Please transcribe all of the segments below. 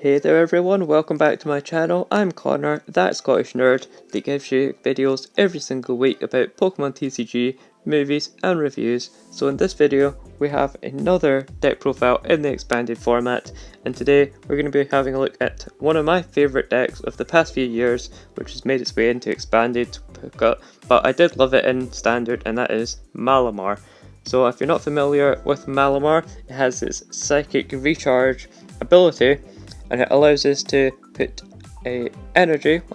Hey there everyone, welcome back to my channel. I'm Connor, that Scottish nerd that gives you videos every single week about Pokemon TCG, movies and reviews. So in this video we have another deck profile in the expanded format, and today we're going to be having a look at one of my favourite decks of the past few years, which has made its way into expanded, but I did love it in standard, and that is Malamar. So if you're not familiar with Malamar, it has its Psychic Recharge ability, and it allows us to put a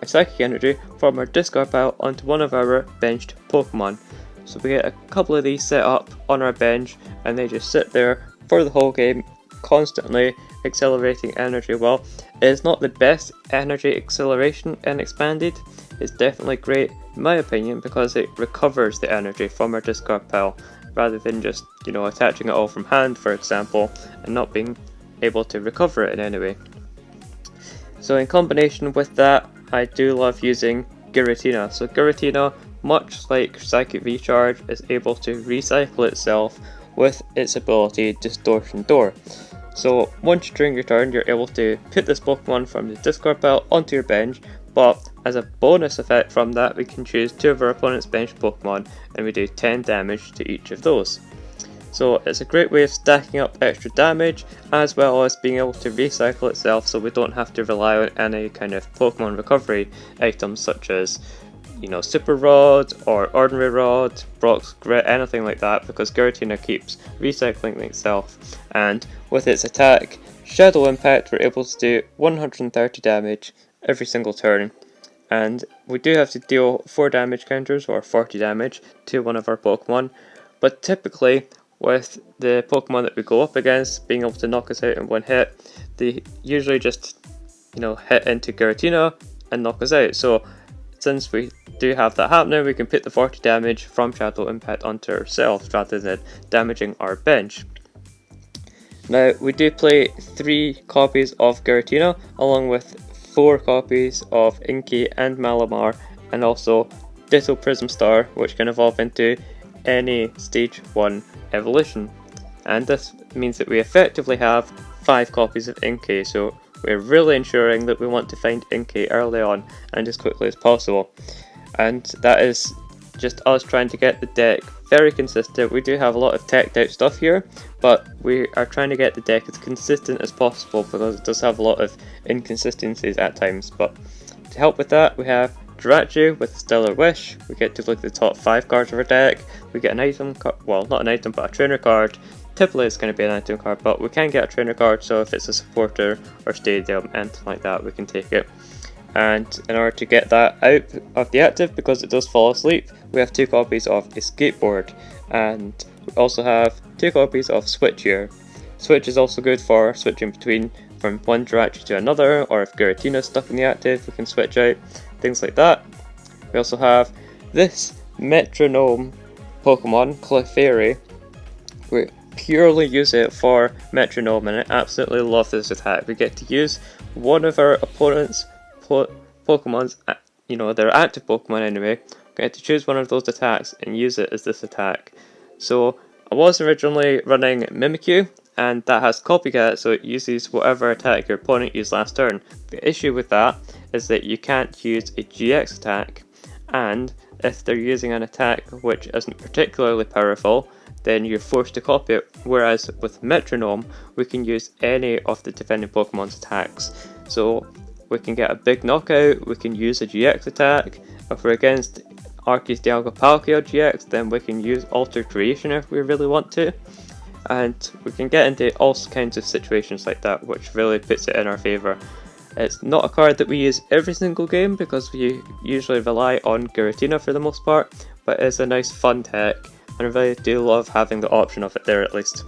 psychic energy from our discard pile onto one of our benched Pokemon. So we get a couple of these set up on our bench, and they just sit there for the whole game, constantly accelerating energy. Well, it is not the best energy acceleration in expanded. It's definitely great in my opinion because it recovers the energy from our discard pile, rather than just, attaching it all from hand, for example, and not being able to recover it in any way. So in combination with that, I do love using Giratina. So Giratina, much like Psychic Recharge, is able to recycle itself with its ability Distortion Door. So once during your turn, you're able to put this Pokemon from the discard pile onto your bench, but as a bonus effect from that, we can choose two of our opponent's bench Pokemon, and we do 10 damage to each of those. So it's a great way of stacking up extra damage, as well as being able to recycle itself, so we don't have to rely on any kind of Pokemon recovery items such as, Super Rod or Ordinary Rod, Brock's Grit, anything like that, because Giratina keeps recycling itself. And with its attack, Shadow Impact, we're able to do 130 damage every single turn. And we do have to deal 4 damage counters, or 40 damage, to one of our Pokemon, but typically, with the Pokemon that we go up against being able to knock us out in one hit, they usually just, hit into Giratina and knock us out. So since we do have that happening, we can put the 40 damage from Shadow Impact onto ourselves rather than damaging our bench. Now, we do play 3 copies of Giratina along with 4 copies of Inkay and Malamar, and also Ditto Prism Star, which can evolve into any stage 1 evolution, and this means that we effectively have 5 copies of Inkay, so we're really ensuring that we want to find Inkay early on and as quickly as possible, and that is just us trying to get the deck very consistent. We do have a lot of teched out stuff here, but we are trying to get the deck as consistent as possible because it does have a lot of inconsistencies at times. But to help with that, we have Jirachi with Stellar Wish. We get to look at the top 5 cards of our deck. We get an item card, well, not an item, but a trainer card. Typically it's going to be an item card, but we can get a trainer card, so if it's a supporter or stadium, anything like that, we can take it. And in order to get that out of the active, because it does fall asleep, we have 2 copies of a skateboard, and we also have 2 copies of Switch here. Switch is also good for switching between from one Jirachi to another, or if Giratina is stuck in the active, we can switch out, things like that. We also have this Metronome Pokemon, Clefairy. We purely use it for Metronome, and I absolutely love this attack. We get to use one of our opponent's Pokemon's, their active Pokemon anyway. We get to choose one of those attacks and use it as this attack. So I was originally running Mimikyu, and that has Copycat, so it uses whatever attack your opponent used last turn. The issue with that is that you can't use a GX attack, and if they're using an attack which isn't particularly powerful, then you're forced to copy it, whereas with Metronome, we can use any of the defending Pokemon's attacks. So we can get a big knockout, we can use a GX attack. If we're against Arceus Dialga Palkia GX, then we can use Alter Creation if we really want to. And we can get into all kinds of situations like that, which really puts it in our favour. It's not a card that we use every single game because we usually rely on Giratina for the most part, but it's a nice fun tech, and I really do love having the option of it there at least.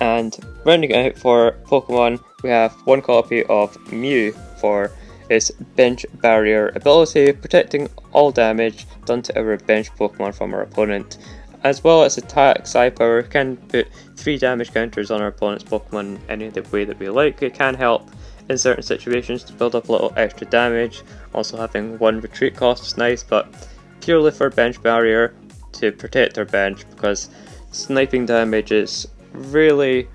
And rounding it out for Pokemon, we have 1 copy of Mew for its Bench Barrier ability, protecting all damage done to our bench Pokemon from our opponent. As well as attack, Psi Power can put 3 damage counters on our opponent's Pokemon any way that we like. It can help in certain situations to build up a little extra damage. Also having 1 retreat cost is nice, but purely for bench barrier to protect our bench, because sniping damage is really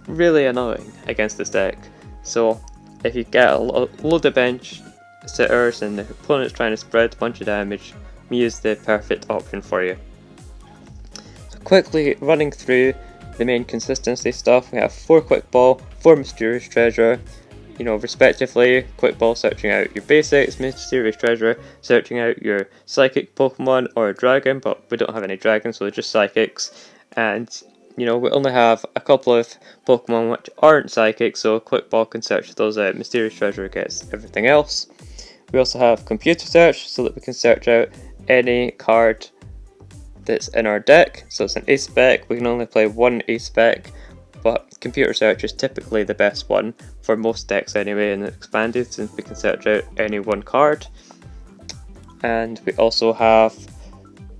annoying against this deck. So if you get a load of bench sitters and the opponent's trying to spread a bunch of damage, Mew is the perfect option for you. So quickly running through the main consistency stuff, we have 4 Quick Ball, 4 Mysterious Treasure, respectively. Quick Ball searching out your basics, Mysterious Treasure searching out your Psychic Pokemon or a Dragon, but we don't have any Dragons, so they're just Psychics. And we only have a couple of Pokemon which aren't Psychic, so Quick Ball can search those out. Mysterious Treasure gets everything else. We also have Computer Search, so that we can search out any card that's in our deck. So it's an Ace Spec, we can only play one Ace Spec, but Computer Search is typically the best one for most decks anyway, and expanded since we can search out any one card. And we also have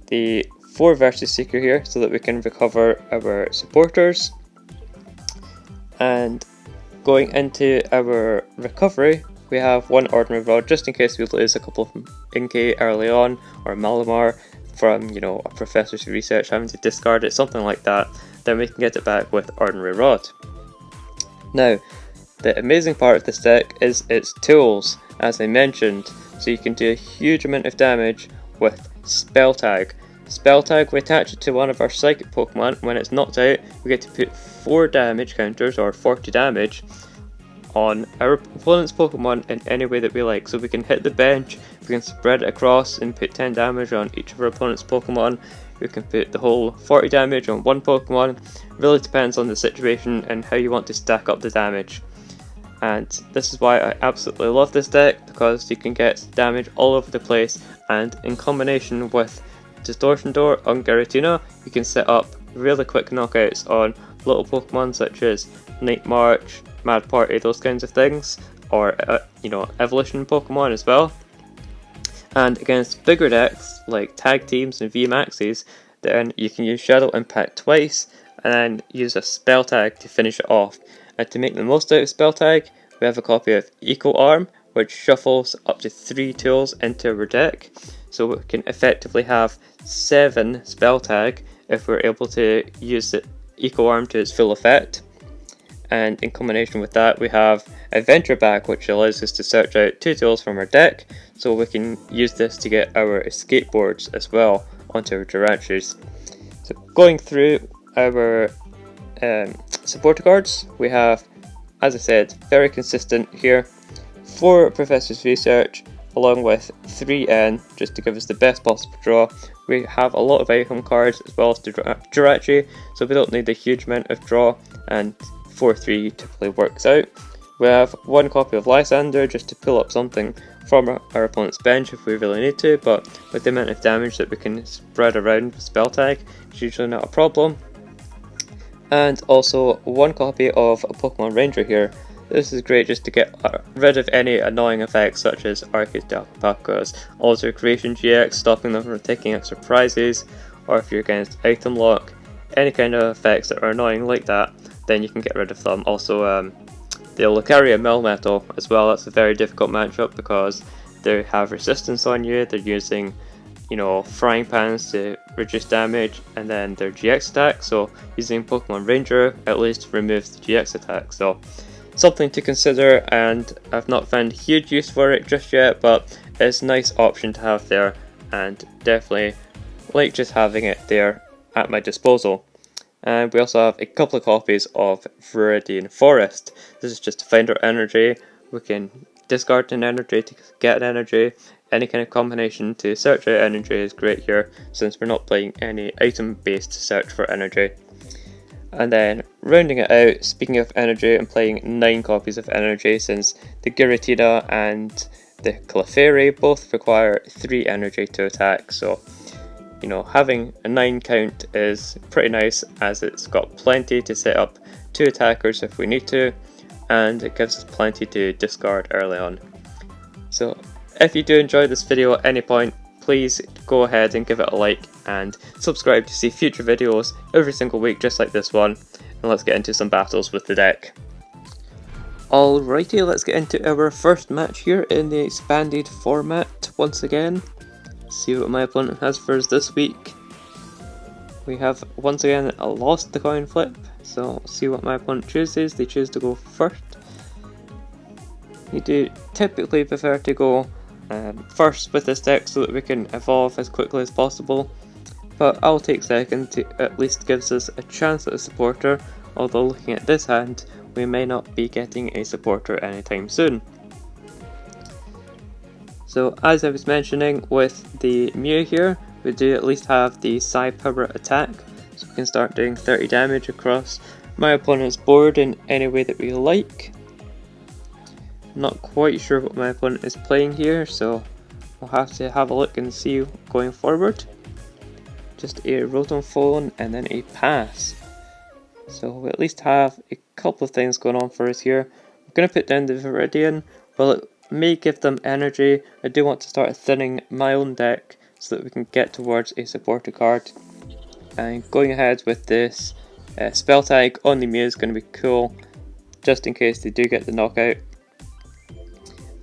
the 4 versus Seeker here, so that we can recover our supporters. And going into our recovery, we have 1 Ordinary Rod, just in case we lose a couple of Inkay early on, or Malamar from a Professor's Research, having to discard it, something like that. Then we can get it back with Ordinary Rod. Now, the amazing part of this deck is its tools, as I mentioned, so you can do a huge amount of damage with Spell Tag. Spell Tag, we attach it to one of our Psychic Pokemon. When it's knocked out, we get to put 4 damage counters, or 40 damage, on our opponent's Pokemon in any way that we like. So we can hit the bench, we can spread it across and put 10 damage on each of our opponent's Pokemon. We can put the whole 40 damage on one Pokemon. Really depends on the situation and how you want to stack up the damage. And this is why I absolutely love this deck, because you can get damage all over the place, and in combination with Distortion Door on Giratina, you can set up really quick knockouts on little Pokemon such as Night March, Mad Party, those kinds of things, or evolution Pokemon as well. And against bigger decks like Tag Teams and VMAXs, then you can use Shadow Impact twice and then use a Spell Tag to finish it off. And to make the most out of Spell Tag, we have a copy of Eco Arm, which shuffles up to 3 tools into our deck, so we can effectively have 7 Spell Tag if we're able to use the Eco Arm to its full effect. And in combination with that, we have Adventure Bag, which allows us to search out 2 tools from our deck, so we can use this to get our escape boards as well onto our Jirachis. So going through our supporter cards, we have, as I said, very consistent here, 4 Professor's Research along with 3 N, just to give us the best possible draw. We have a lot of item cards as well as the Jirachi, so we don't need a huge amount of draw, and 4-3 typically works out. We have 1 copy of Lysander just to pull up something from our opponent's bench if we really need to, but with the amount of damage that we can spread around with Spell Tag, it's usually not a problem. And also 1 copy of a Pokemon Ranger here. This is great just to get rid of any annoying effects such as Arceus Alpaca's Alter Creation GX, stopping them from taking extra prizes, or if you're against Item Lock, any kind of effects that are annoying like that, then you can get rid of them. Also, the Lucaria Melmetal as well, that's a very difficult matchup because they have resistance on you, they're using frying pans to reduce damage, and then their GX attack, so using Pokemon Ranger at least removes the GX attack. So something to consider, and I've not found huge use for it just yet, but it's a nice option to have there, and definitely like just having it there at my disposal. And we also have a couple of copies of Viridian Forest. This is just to find our energy. We can discard an energy to get an energy. Any kind of combination to search out energy is great here, since we're not playing any item based search for energy. And then rounding it out, speaking of energy, I'm playing 9 copies of energy, since the Giratina and the Clefairy both require 3 energy to attack. So having a 9 count is pretty nice, as it's got plenty to set up 2 attackers if we need to, and it gives us plenty to discard early on. So if you do enjoy this video at any point, please go ahead and give it a like and subscribe to see future videos every single week just like this one, and let's get into some battles with the deck. Alrighty, let's get into our first match here in the expanded format once again. See what my opponent has for us this week. We have once again lost the coin flip, so see what my opponent chooses. They choose to go first. You do typically prefer to go first with this deck so that we can evolve as quickly as possible, but I'll take second to at least gives us a chance at a supporter, although looking at this hand we may not be getting a supporter anytime soon. So as I was mentioning with the Mew here, we do at least have the Psy Power attack, so we can start doing 30 damage across my opponent's board in any way that we like. Not quite sure what my opponent is playing here, so we'll have to have a look and see going forward. Just a Rotom Phone and then a pass. So we at least have a couple of things going on for us here. I'm going to put down the Viridian. While it may give them energy, I do want to start thinning my own deck so that we can get towards a supporter card. And going ahead with this spell tag on the Mew is going to be cool, just in case they do get the knockout.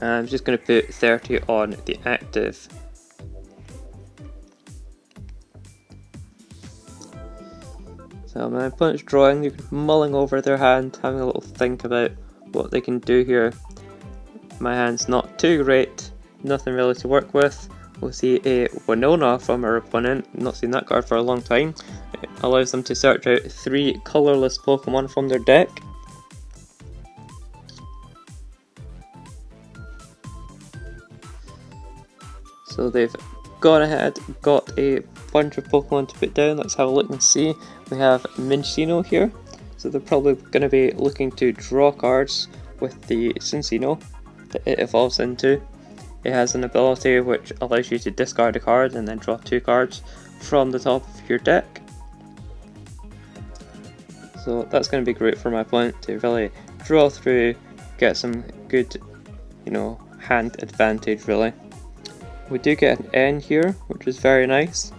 I'm just going to put 30 on the active. So my opponent's drawing, they're mulling over their hand, having a little think about what they can do here. My hand's not too great, nothing really to work with. We'll see a Winona from our opponent, not seen that card for a long time. It allows them to search out 3 colourless Pokemon from their deck. So they've gone ahead, got a bunch of Pokemon to put down. Let's have a look and see. We have Minccino here, so they're probably going to be looking to draw cards with the Cinccino that it evolves into. It has an ability which allows you to discard a card and then draw 2 cards from the top of your deck. So that's going to be great for my opponent to really draw through, get some good, hand advantage really. We do get an N here, which is very nice.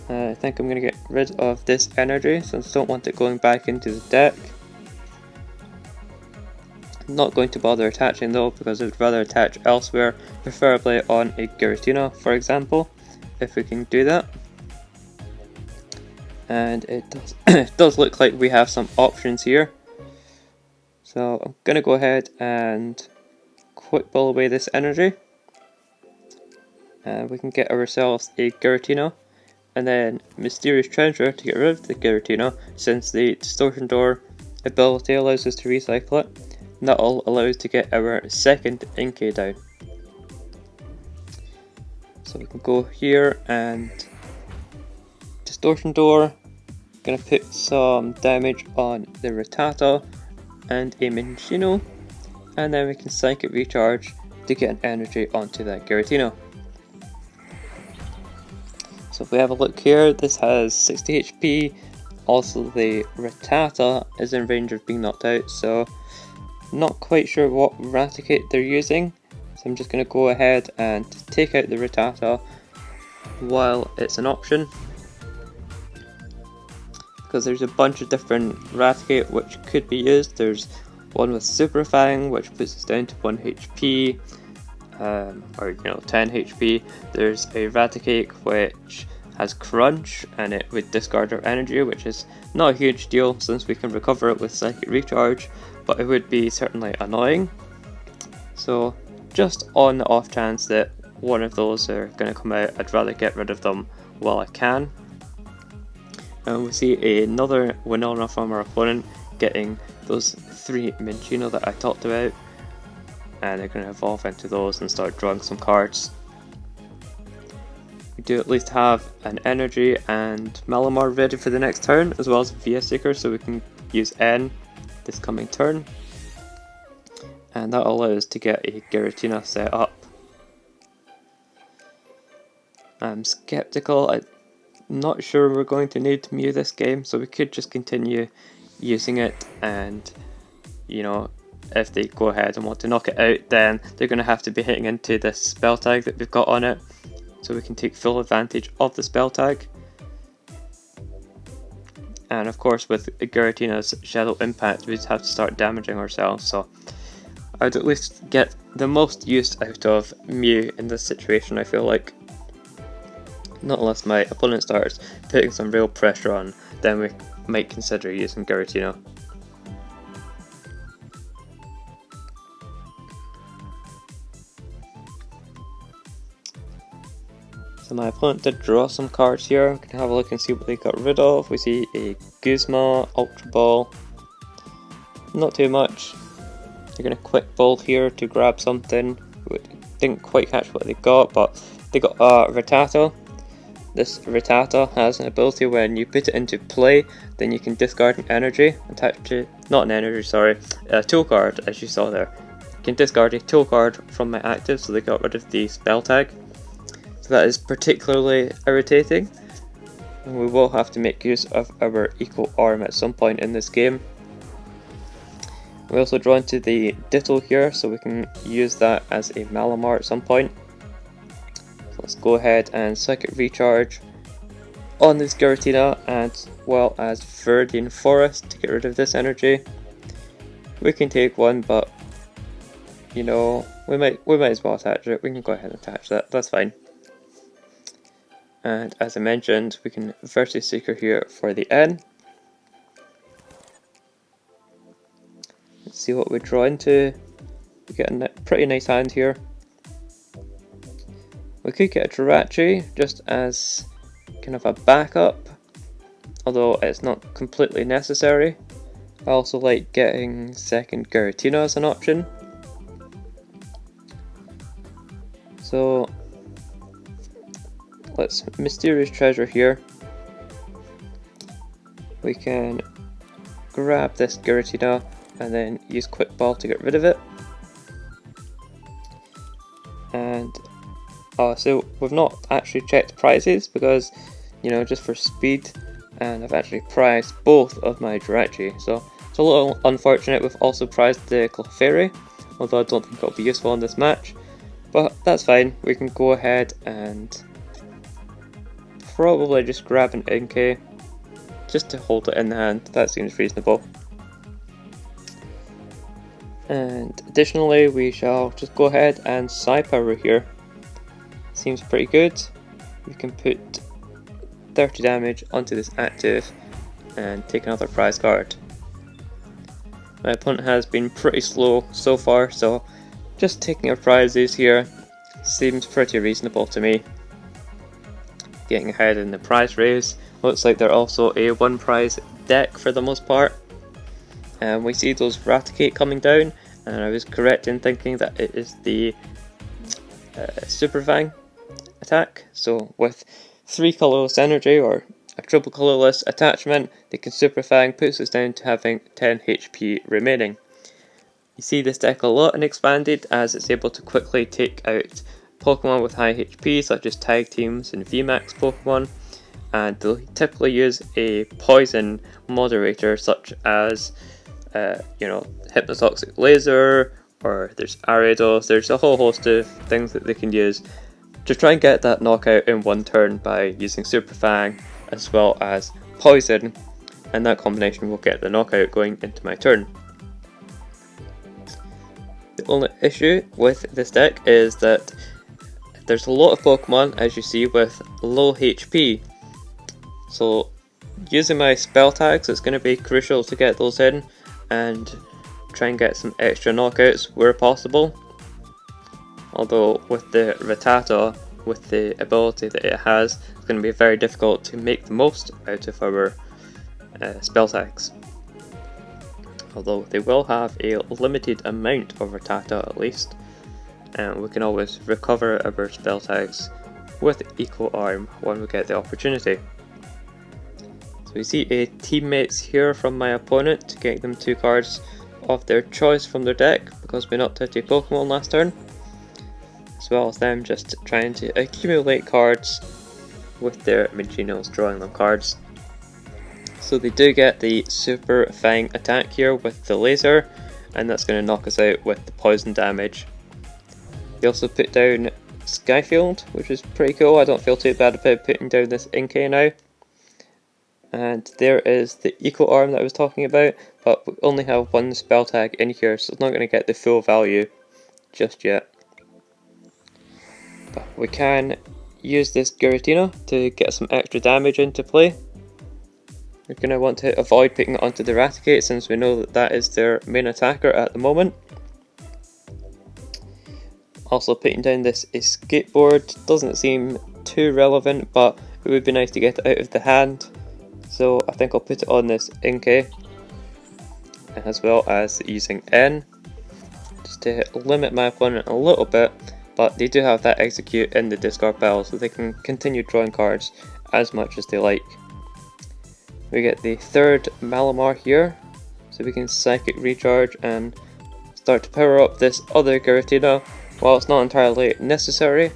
I think I'm going to get rid of this energy since I don't want it going back into the deck. I'm not going to bother attaching though because I would rather attach elsewhere, preferably on a Giratina for example, if we can do that. And it does look like we have some options here. So I'm going to go ahead and quick ball away this energy. And we can get ourselves a Giratina, and then Mysterious Treasure to get rid of the Giratina, since the Distortion Door ability allows us to recycle it. And that'll allow us to get our second Inkay down. So we can go here and Distortion Door, gonna put some damage on the Rattata and a Minccino, and then we can Psychic Recharge to get an energy onto that Giratina. So if we have a look here, this has 60 HP, also the Rattata is in range of being knocked out, so not quite sure what Raticate they're using, so I'm just going to go ahead and take out the Rattata while it's an option, because there's a bunch of different Raticate which could be used. There's one with Super Fang which puts us down to 1 HP, or 10 HP. There's a Raticate which has Crunch and it would discard our energy, which is not a huge deal since we can recover it with Psychic Recharge, but it would be certainly annoying. So just on the off chance that one of those are going to come out, I'd rather get rid of them while I can. And we see another Winona from our opponent getting those 3 Minccino that I talked about, and they're going to evolve into those and start drawing some cards. We do at least have an energy and Malamar ready for the next turn, as well as Via Seeker, so we can use N this coming turn, and that allows us to get a Giratina set up. I'm skeptical, I'm not sure we're going to need to Mew this game, so we could just continue using it, and if they go ahead and want to knock it out, then they're going to have to be hitting into this spell tag that we've got on it, so we can take full advantage of the spell tag. And of course with Giratina's Shadow Impact we'd have to start damaging ourselves, so I'd at least get the most use out of Mew in this situation, I feel like. Not unless my opponent starts putting some real pressure on, then we might consider using Giratina. So my opponent did draw some cards here. We can have a look and see what they got rid of. We see a Guzma, Ultra Ball. Not too much. They're going to quick ball here to grab something. We didn't quite catch what they got, but they got a Rattata. This Rattata has an ability when you put it into play, then you can discard an energy attached to, not an energy, sorry, a tool card, as you saw there. You can discard a tool card from my active, so they got rid of the spell tag. So that is particularly irritating, and we will have to make use of our Eco Arm at some point in this game. We also draw into the Ditto here, so we can use that as a Malamar at some point. So let's go ahead and Psychic Recharge on this Giratina, as well as Viridian Forest to get rid of this energy. We can take one, but you know, we might as well attach it. We can go ahead and attach that, that's fine. And as I mentioned, we can Versus Seeker here for the N. Let's see what we draw into. We get a pretty nice hand here. We could get a Jirachi just as kind of a backup, although it's not completely necessary. I also like getting second Giratina as an option. So let's Mysterious Treasure here. We can grab this Giratina and then use Quick Ball to get rid of it. And so we've not actually checked prices because, you know, just for speed, and I've actually priced both of my Jirachi, so it's a little unfortunate. We've also priced the Clefairy, although I don't think it'll be useful in this match, but that's fine. We can go ahead and probably just grab an Inkay just to hold it in the hand. That seems reasonable. And additionally, we shall just go ahead and Psi Power here. Seems pretty good. We can put 30 damage onto this active and take another prize card. My opponent has been pretty slow so far, so just taking our prizes here seems pretty reasonable to me. Getting ahead in the prize race. Looks like they're also a one prize deck for the most part. And we see those Raticate coming down, and I was correct in thinking that it is the Super Fang attack. So with 3 colorless energy or a triple colorless attachment, the Super Fang puts us down to having 10 HP remaining. You see this deck a lot and expanded as it's able to quickly take out Pokemon with high HP such as Tag Teams and VMAX Pokemon, and they'll typically use a poison moderator such as you know, Hypnotoxic Laser, or there's Ariados. There's a whole host of things that they can use to try and get that knockout in one turn by using Super Fang as well as Poison, and that combination will get the knockout going into my turn. The only issue with this deck is that there's a lot of Pokemon, as you see, with low HP, so using my spell tags is going to be crucial to get those in and try and get some extra knockouts where possible. Although with the Rattata, with the ability that it has, it's going to be very difficult to make the most out of our spell tags. Although they will have a limited amount of Rattata at least, and we can always recover our spell tags with Eco Arm when we get the opportunity. So we see a teammates here from my opponent to get them 2 cards of their choice from their deck because we knocked out a Pokemon last turn, as well as them just trying to accumulate cards with their Maginos drawing them cards. So they do get the Super Fang attack here with the laser, and that's going to knock us out with the poison damage. They also put down Skyfield, which is pretty cool. I don't feel too bad about putting down this Inkay now. And there is the Eco Arm that I was talking about, but we only have 1 spell tag in here, so it's not going to get the full value just yet. But we can use this Giratina to get some extra damage into play. We're going to want to avoid picking it onto the Raticate since we know that that is their main attacker at the moment. Also putting down this Escape Board doesn't seem too relevant, but it would be nice to get it out of the hand. So I think I'll put it on this Inkay, as well as using N, just to limit my opponent a little bit, but they do have that execute in the discard pile, so they can continue drawing cards as much as they like. We get the third Malamar here, so we can Psychic Recharge and start to power up this other Giratina. While it's not entirely necessary,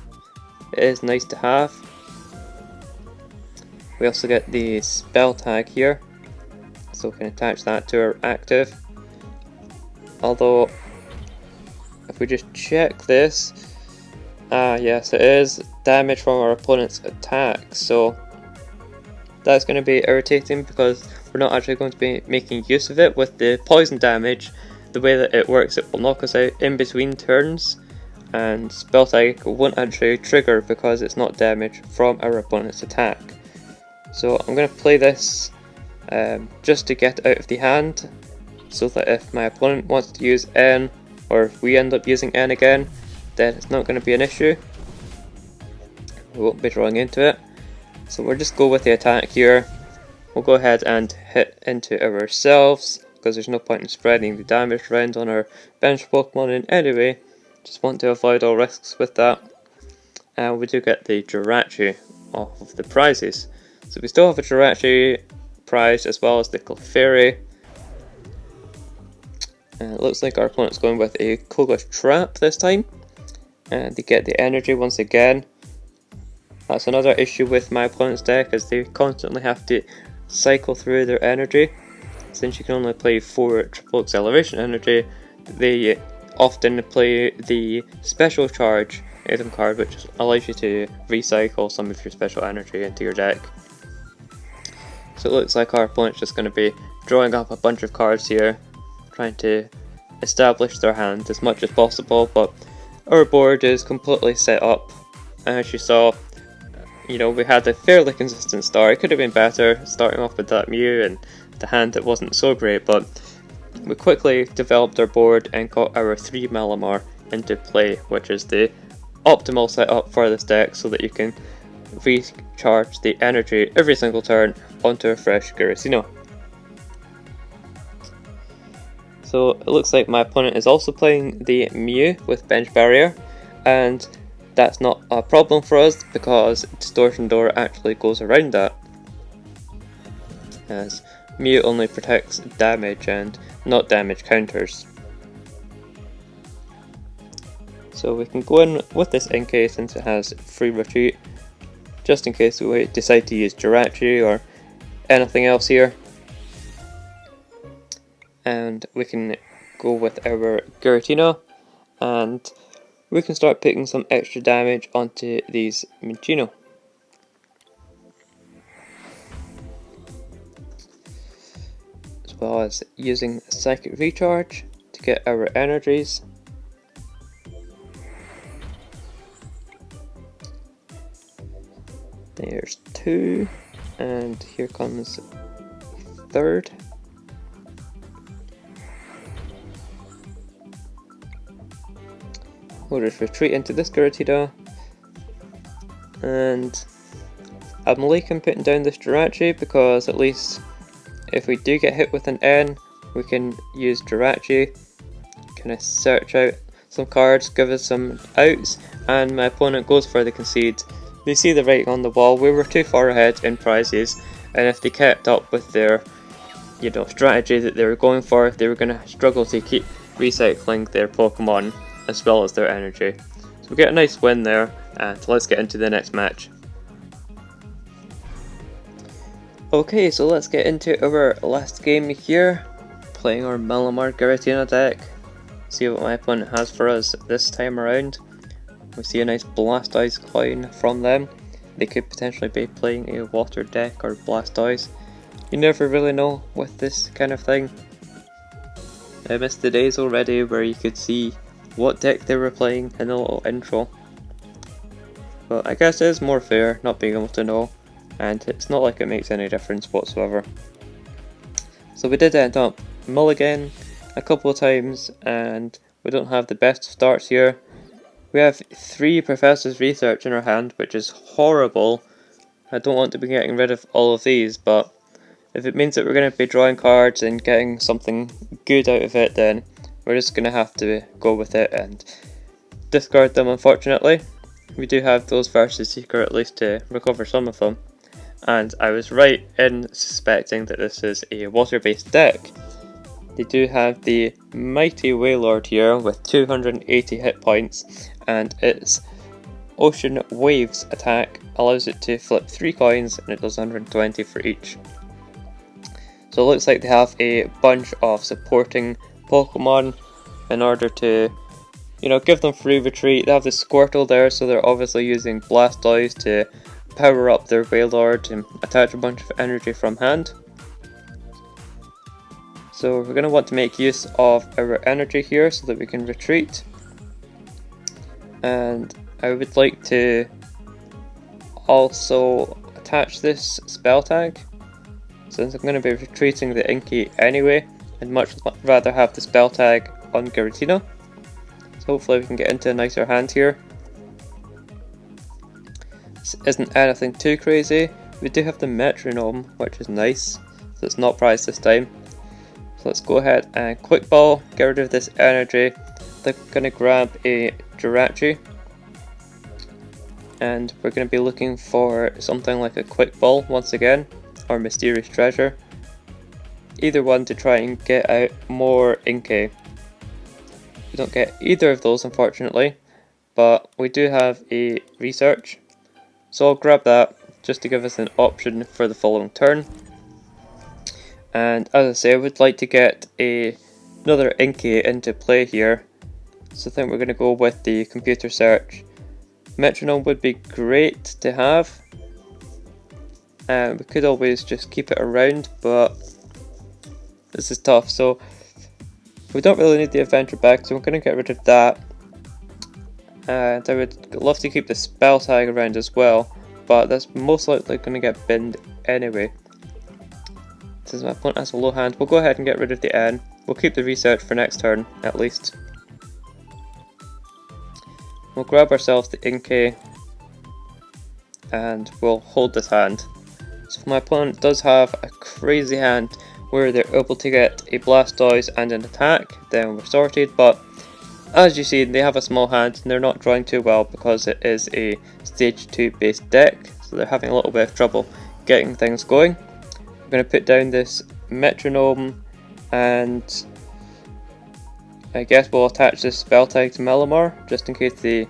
it is nice to have. We also get the spell tag here, so we can attach that to our active. Although, if we just check this, yes, it is damage from our opponent's attack, so that's going to be irritating because we're not actually going to be making use of it. With the poison damage, the way that it works, it will knock us out in between turns, and spell tag won't actually trigger because it's not damage from our opponent's attack. So I'm going to play this just to get out of the hand, so that if my opponent wants to use N, or if we end up using N again, then it's not going to be an issue. We won't be drawing into it. So we'll just go with the attack here. We'll go ahead and hit into ourselves, because there's no point in spreading the damage around on our bench Pokemon in any way. Just want to avoid all risks with that. And we do get the Jirachi off of the prizes. So we still have a Jirachi prize as well as the Clefairy. It looks like our opponent's going with a Koga's Trap this time. And they get the energy once again. That's another issue with my opponent's deck, is they constantly have to cycle through their energy. Since you can only play 4 triple acceleration energy, they often play the special charge item card, which allows you to recycle some of your special energy into your deck. So it looks like our opponent's just going to be drawing up a bunch of cards here, trying to establish their hand as much as possible, but our board is completely set up. As you saw, you know, we had a fairly consistent start. It could have been better, starting off with that Mew and the hand that wasn't so great, but we quickly developed our board and got our 3 Malamar into play, which is the optimal setup for this deck, so that you can recharge the energy every single turn onto a fresh Giratina. So it looks like my opponent is also playing the Mew with Bench Barrier, and that's not a problem for us because Distortion Door actually goes around that, as Mew only protects damage and not damage counters. So we can go in with this Inkay since it has free retreat, just in case we decide to use Jirachi or anything else here. And we can go with our Giratina, and we can start putting some extra damage onto these Minccino. As well as using Psychic Recharge to get our energies. There's 2, and here comes 3rd. We'll just retreat into this Giratina, and I'm liking putting down this Jirachi because at least if we do get hit with an N, we can use Jirachi, kind of search out some cards, give us some outs, and my opponent goes for the concede. They see the writing on the wall. We were too far ahead in prizes, and if they kept up with their, you know, strategy that they were going for, they were going to struggle to keep recycling their Pokemon as well as their energy. So we get a nice win there, and let's get into the next match. Okay, so let's get into our last game here, playing our Malamar Giratina deck. See what my opponent has for us this time around. We see a nice Blastoise coin from them. They could potentially be playing a water deck or Blastoise. You never really know with this kind of thing. I miss the days already where you could see what deck they were playing in the little intro. But I guess it is more fair not being able to know, and it's not like it makes any difference whatsoever. So we did end up mulligan a couple of times, and we don't have the best starts here. We have 3 Professor's Research in our hand, which is horrible. I don't want to be getting rid of all of these, but if it means that we're going to be drawing cards and getting something good out of it, then we're just going to have to go with it and discard them, unfortunately. We do have those versus Seeker at least to recover some of them. And I was right in suspecting that this is a water-based deck. They do have the Mighty Wailord here with 280 hit points, and its Ocean Waves attack allows it to flip 3 coins and it does 120 for each. So it looks like they have a bunch of supporting Pokemon in order to, give them free retreat. They have the Squirtle there, so they're obviously using Blastoise to power up their Wailord and attach a bunch of energy from hand. So we're going to want to make use of our energy here so that we can retreat. And I would like to also attach this spell tag. Since I'm going to be retreating the Inkay anyway, I'd much rather have the spell tag on Giratina. So hopefully we can get into a nicer hand here. This isn't anything too crazy. We do have the Metronome, which is nice, so it's not prized this time. So let's go ahead and Quick Ball, get rid of this energy. They're going to grab a Jirachi, and we're going to be looking for something like a Quick Ball once again, or Mysterious Treasure. Either one to try and get out more Inkay. We don't get either of those unfortunately, but we do have a Research. So I'll grab that just to give us an option for the following turn. And as I say, I would like to get another Inkay into play here. So I think we're going to go with the Computer Search. Metronome would be great to have. And we could always just keep it around, but this is tough. So we don't really need the Adventure Bag, so I'm going to get rid of that. And I would love to keep the Spell Tag around as well, but that's most likely going to get binned anyway. Since my opponent has a low hand, we'll go ahead and get rid of the N. We'll keep the Research for next turn, at least. We'll grab ourselves the Inkay, and we'll hold this hand. So if my opponent does have a crazy hand where they're able to get a Blastoise and an attack, then we're sorted, but as you see, they have a small hand and they're not drawing too well because it is a stage 2 based deck, so they're having a little bit of trouble getting things going. I'm going to put down this Metronome, and I guess we'll attach this spell tag to Malamar just in case they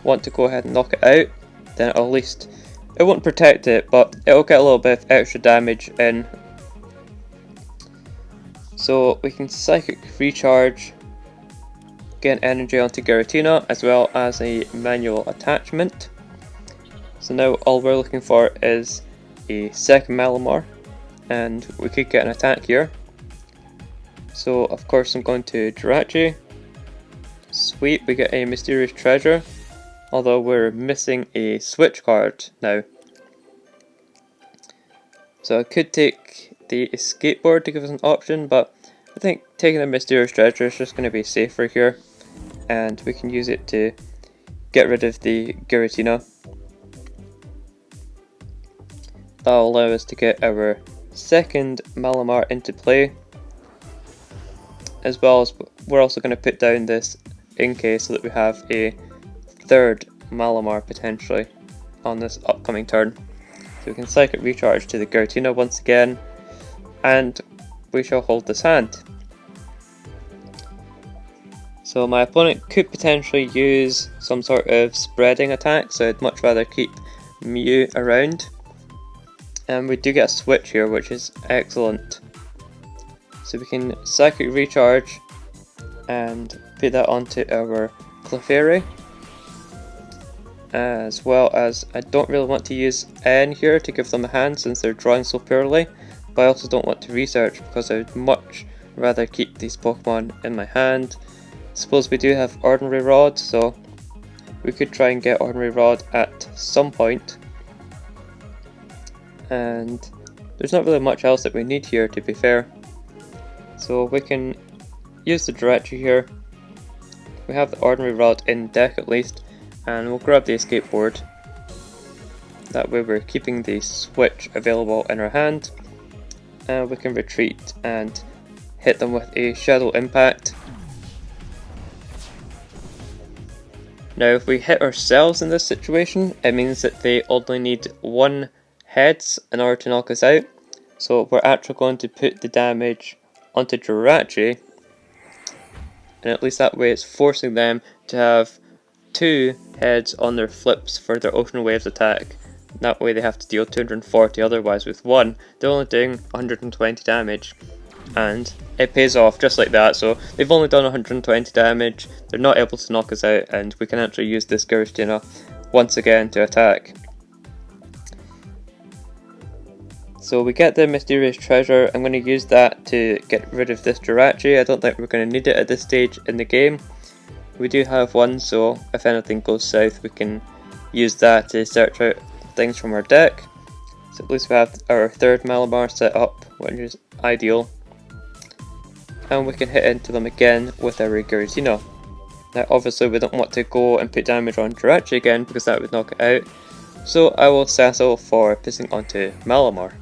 want to go ahead and knock it out. Then at least it won't protect it, but it'll get a little bit of extra damage in. So we can Psychic Recharge, get energy onto Giratina, as well as a manual attachment. So now all we're looking for is a second Malamar, and we could get an attack here. So of course I'm going to Jirachi. Sweet, we get a Mysterious Treasure, although we're missing a switch card now. So I could take the Escape Board to give us an option, but I think taking the Mysterious Treasure is just going to be safer here, and we can use it to get rid of the Giratina. That'll allow us to get our second Malamar into play, as well as we're also going to put down this Inkay so that we have a third Malamar potentially on this upcoming turn. So we can Psychic Recharge to the Giratina once again, and we shall hold this hand. So my opponent could potentially use some sort of spreading attack, so I'd much rather keep Mew around. And we do get a switch here, which is excellent. So we can Psychic Recharge and put that onto our Clefairy. As well as, I don't really want to use N here to give them a hand since they're drawing so poorly, but I also don't want to research because I would much rather keep these Pokemon in my hand. Suppose we do have Ordinary Rod, so we could try and get Ordinary Rod at some point. And there's not really much else that we need here, to be fair. So we can use the Jirachi here. We have the Ordinary Rod in deck at least, and we'll grab the escape board. That way we're keeping the switch available in our hand, and we can retreat and hit them with a Shadow Impact. Now if we hit ourselves in this situation, it means that they only need 1 heads in order to knock us out. So we're actually going to put the damage onto Jirachi, and at least that way it's forcing them to have 2 heads on their flips for their Ocean Waves attack. That way they have to deal 240, otherwise with 1 they're only doing 120 damage. And it pays off just like that, so they've only done 120 damage, they're not able to knock us out, and we can actually use this Giratina once again to attack. So we get the mysterious treasure. I'm going to use that to get rid of this Jirachi. I don't think we're going to need it at this stage in the game. We do have one, so if anything goes south we can use that to search out things from our deck. So at least we have our 3rd Malamar set up, which is ideal. And we can hit into them again with our Giratina. Now obviously we don't want to go and put damage on Jirachi again because that would knock it out. So I will settle for pissing onto Malamar.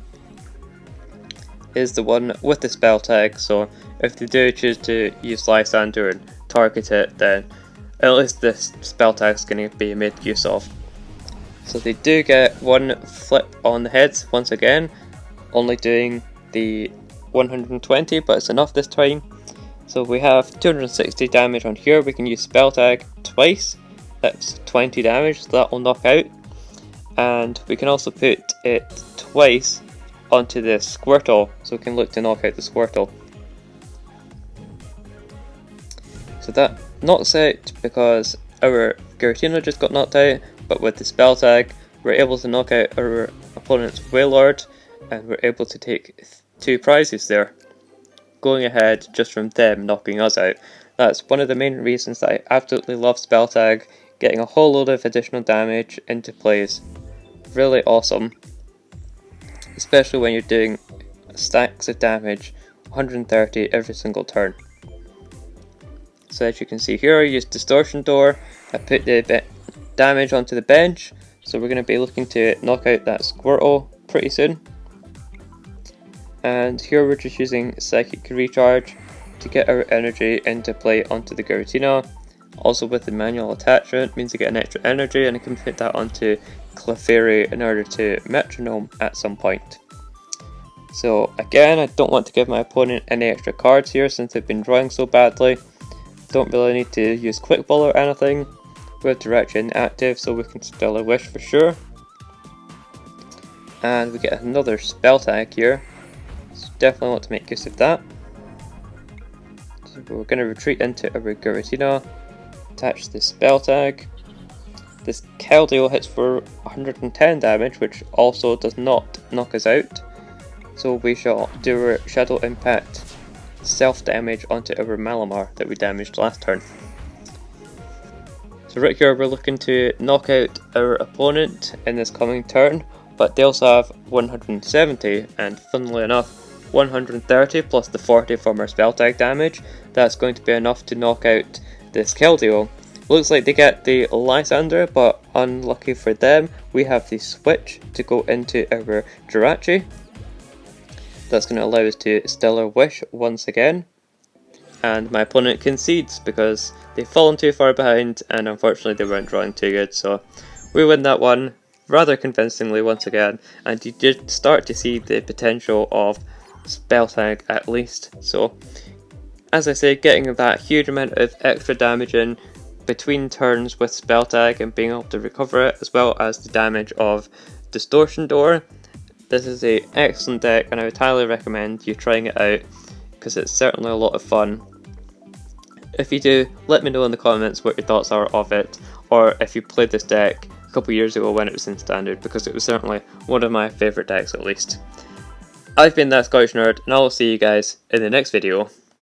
Is the one with the spell tag, so if they do choose to use Lysander and target it, then at least this spell tag is going to be made use of. So they do get 1 flip on the heads once again, only doing the 120, but it's enough this time. So we have 260 damage on here. We can use spell tag twice, that's 20 damage, so that will knock out. And we can also put it twice onto the Squirtle, so we can look to knock out the Squirtle. So that knocks out because our Giratina just got knocked out, but with the spell tag we're able to knock out our opponent's Wailord, and we're able to take 2 prizes there, going ahead just from them knocking us out. That's one of the main reasons that I absolutely love spell tag. Getting a whole load of additional damage into play is really awesome, especially when you're doing stacks of damage, 130 every single turn. So as you can see here, I used Distortion Door, I put the damage onto the bench, so we're going to be looking to knock out that Squirtle pretty soon. And here we're just using Psychic Recharge to get our energy into play onto the Giratina. Also with the manual attachment means I get an extra energy, and I can put that onto Clefairy in order to Metronome at some point. So again, I don't want to give my opponent any extra cards here since they've been drawing so badly. Don't really need to use Quick Ball or anything. We have Direction active, so we can Stellar Wish for sure. And we get another spell tag here, so definitely want to make use of that. So we're going to retreat into our Giratina, attach the spell tag. This Keldeo hits for 110 damage, which also does not knock us out. So we shall do our Shadow Impact self-damage onto our Malamar that we damaged last turn. So right here we're looking to knock out our opponent in this coming turn, but they also have 170, and funnily enough 130 plus the 40 from our spell tag damage. That's going to be enough to knock out this Keldeo. Looks like they get the Lysander, but unlucky for them, we have the switch to go into our Jirachi. That's going to allow us to Stellar Wish once again. And my opponent concedes because they've fallen too far behind, and unfortunately they weren't drawing too good. So we win that one rather convincingly once again, and you did start to see the potential of spell tag at least. So as I say, getting that huge amount of extra damage in between turns with spell tag and being able to recover it, as well as the damage of Distortion Door. This is an excellent deck, and I would highly recommend you trying it out because it's certainly a lot of fun. If you do, let me know in the comments what your thoughts are of it, or if you played this deck a couple years ago when it was in Standard, because it was certainly one of my favourite decks at least. I've been That Scottish Nerd, and I will see you guys in the next video.